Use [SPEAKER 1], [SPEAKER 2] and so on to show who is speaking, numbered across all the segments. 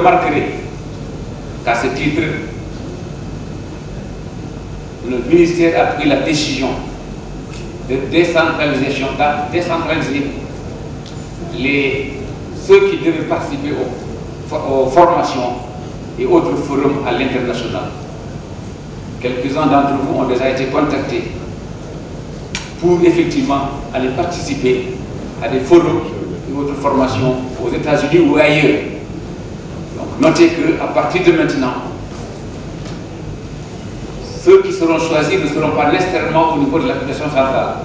[SPEAKER 1] remarquerez qu'à ce titre, le ministère a pris la décision de décentraliser ceux qui devaient participer aux formations et autres forums à l'international. Quelques-uns d'entre vous ont déjà été contactés pour effectivement aller participer à des forums et autres formations aux États-Unis ou ailleurs. Donc notez qu'à partir de maintenant, ceux qui seront choisis ne seront pas nécessairement au niveau de l'administration centrale.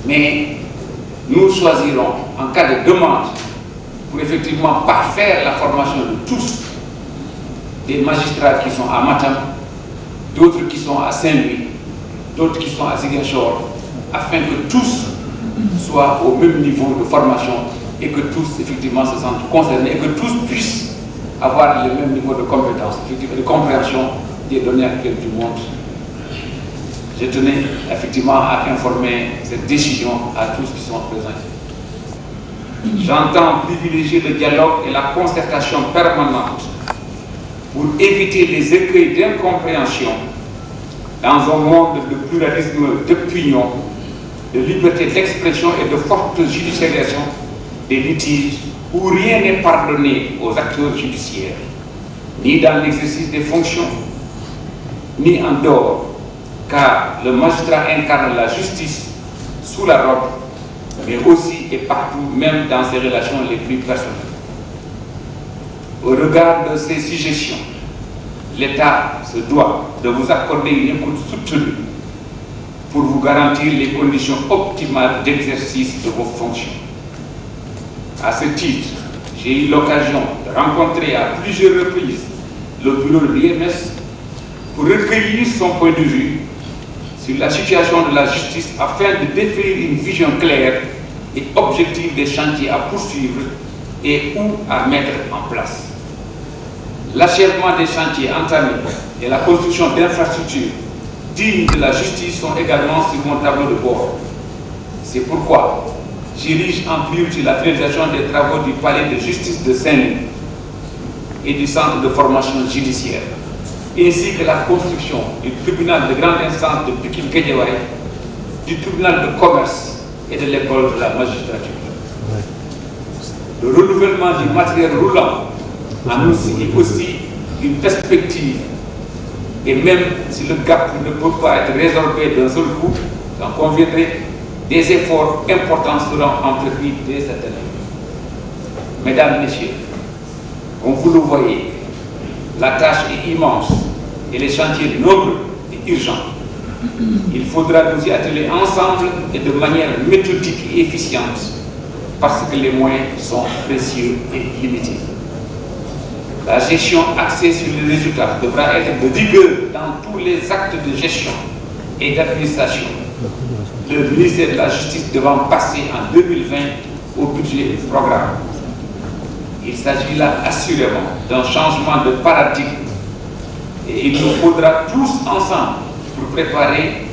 [SPEAKER 1] Mais nous choisirons en cas de demande pour effectivement parfaire la formation de tous, des magistrats qui sont à Matam, d'autres qui sont à Saint-Louis, d'autres qui sont à Ziguinchor, afin que tous soient au même niveau de formation et que tous effectivement se sentent concernés et que tous puissent avoir le même niveau de compétence, de compréhension des données actuelles du monde. Je tenais effectivement à informer cette décision à tous qui sont présents. J'entends privilégier le dialogue et la concertation permanente pour éviter les écueils d'incompréhension dans un monde de pluralisme d'opinion, de liberté d'expression et de forte judiciarisation des litiges où rien n'est pardonné aux acteurs judiciaires, ni dans l'exercice des fonctions, ni en dehors, car le magistrat incarne la justice sous la robe, mais aussi et partout, même dans ses relations les plus personnelles. Au regard de ces suggestions, l'État se doit de vous accorder une écoute soutenue pour vous garantir les conditions optimales d'exercice de vos fonctions. À ce titre, j'ai eu l'occasion de rencontrer à plusieurs reprises le bureau de l'IMS pour recueillir son point de vue sur la situation de la justice afin de définir une vision claire et objective des chantiers à poursuivre et où à mettre en place. L'achèvement des chantiers entamés et la construction d'infrastructures dignes de la justice sont également sur mon tableau de bord. C'est pourquoi j'érige en priorité la finalisation des travaux du palais de justice de Saint-Louis et du centre de formation judiciaire, ainsi que la construction du tribunal de grande instance de Pikine-Guédiawaye, du tribunal de commerce et de l'école de la magistrature. Le renouvellement du matériel roulant en aussi une perspective, et même si le gap ne peut pas être résorbé d'un seul coup, j'en conviendrai, des efforts importants seront entrepris dès cette année. Mesdames, Messieurs, comme vous le voyez, la tâche est immense et les chantiers nombreux et urgents. Il faudra nous y atteler ensemble et de manière méthodique et efficiente parce que les moyens sont précieux et limités. La gestion axée sur les résultats devra être de rigueur dans tous les actes de gestion et d'administration. Le ministère de la Justice devant passer en 2020 au budget du programme. Il s'agit là assurément d'un changement de paradigme et il nous faudra tous ensemble pour préparer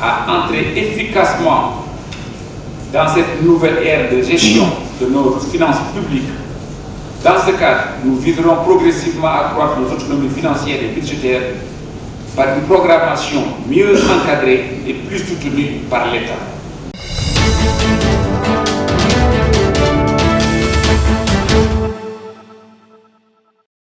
[SPEAKER 1] à entrer efficacement dans cette nouvelle ère de gestion de nos finances publiques. Dans ce cadre, nous viserons progressivement à accroître nos autonomies financières et budgétaires par une programmation mieux encadrée et plus soutenue par l'État.